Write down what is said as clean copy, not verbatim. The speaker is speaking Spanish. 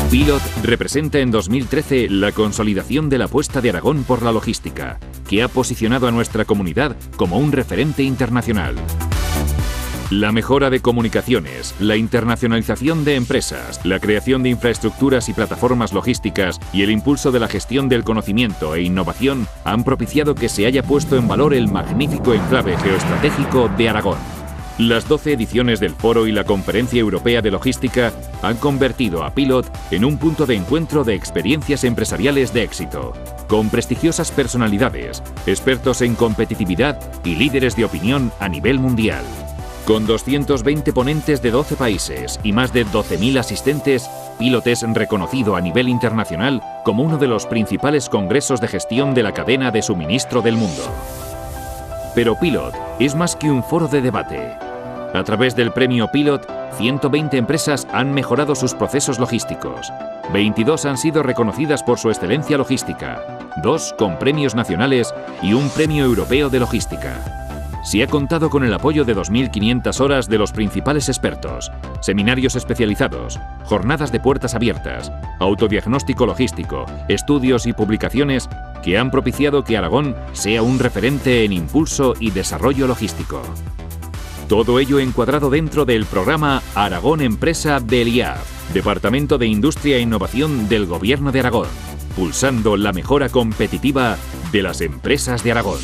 Pilot representa en 2013 la consolidación de la apuesta de Aragón por la logística, que ha posicionado a nuestra comunidad como un referente internacional. La mejora de comunicaciones, la internacionalización de empresas, la creación de infraestructuras y plataformas logísticas y el impulso de la gestión del conocimiento e innovación han propiciado que se haya puesto en valor el magnífico enclave geoestratégico de Aragón. Las 12 ediciones del Foro y la Conferencia Europea de Logística han convertido a Pilot en un punto de encuentro de experiencias empresariales de éxito, con prestigiosas personalidades, expertos en competitividad y líderes de opinión a nivel mundial. Con 220 ponentes de 12 países y más de 12.000 asistentes, Pilot es reconocido a nivel internacional como uno de los principales congresos de gestión de la cadena de suministro del mundo. Pero Pilot es más que un foro de debate. A través del premio Pilot, 120 empresas han mejorado sus procesos logísticos. 22 han sido reconocidas por su excelencia logística, 2 con premios nacionales y un premio europeo de logística. Se ha contado con el apoyo de 2.500 horas de los principales expertos, seminarios especializados, jornadas de puertas abiertas, autodiagnóstico logístico, estudios y publicaciones que han propiciado que Aragón sea un referente en impulso y desarrollo logístico. Todo ello encuadrado dentro del programa Aragón Empresa del IAF, Departamento de Industria e Innovación del Gobierno de Aragón, pulsando la mejora competitiva de las empresas de Aragón.